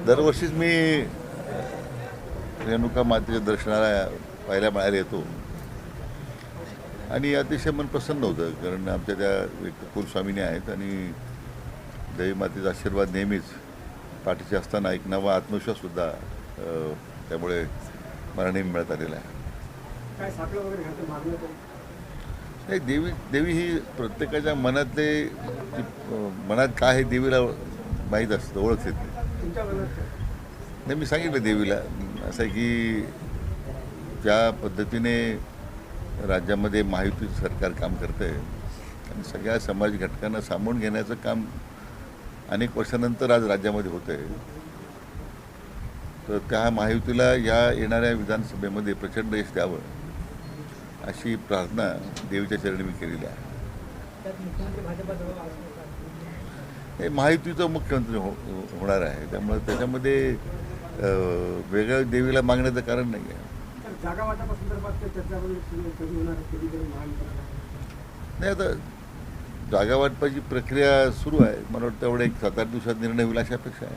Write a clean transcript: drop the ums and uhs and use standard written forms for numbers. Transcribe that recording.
दरवर्षीच मी रेणुका मातेच्या दर्शनाला पाहायला मिळायला येतो आणि अतिशय मन प्रसन्न होतं, कारण आमच्या त्या एक कुलस्वामिनी आहेत आणि देवी मातेचा आशीर्वाद नेहमीच पाठीशी असताना एक नवा आत्मविश्वाससुद्धा त्यामुळे मला नेहमी मिळत आलेला आहे. काय साखर वगैरे घालते मागणं तर नाही, देवी देवी ही प्रत्येकाच्या मनातले मनात काय आहे देवीला माहीत असतं, ओळखते ती. तुमच्या मनात काय? नाही, मी सांगितलं देवीला असं आहे की ज्या पद्धतीने राज्यामध्ये महायुती सरकार काम करतं आहे आणि सगळ्या समाज घटकांना सामावून घेण्याचं काम अनेक वर्षानंतर आज राज्यामध्ये होतं आहे, तर त्या महायुतीला या येणाऱ्या विधानसभेमध्ये प्रचंड यश द्यावं अशी प्रार्थना देवीच्या चरणी मी केलेली आहे. त्यात मुख्यमंत्री भाजपाजवळ असणार का? हे महायुतीचं मुख्यमंत्री होणार आहे, त्यामुळे त्याच्यामध्ये वेगळ्या देवीला मागण्याचं कारण नाही आहे. तर जागा वाटपासंदर्भात काही चर्चा वगैरे कधी होणार कधीतरी महायुतीला? नाही, आता जागा वाटपाची प्रक्रिया सुरू आहे. मला वाटतं एवढं एक 7-8 दिवसात निर्णय होईल अशी अपेक्षा आहे.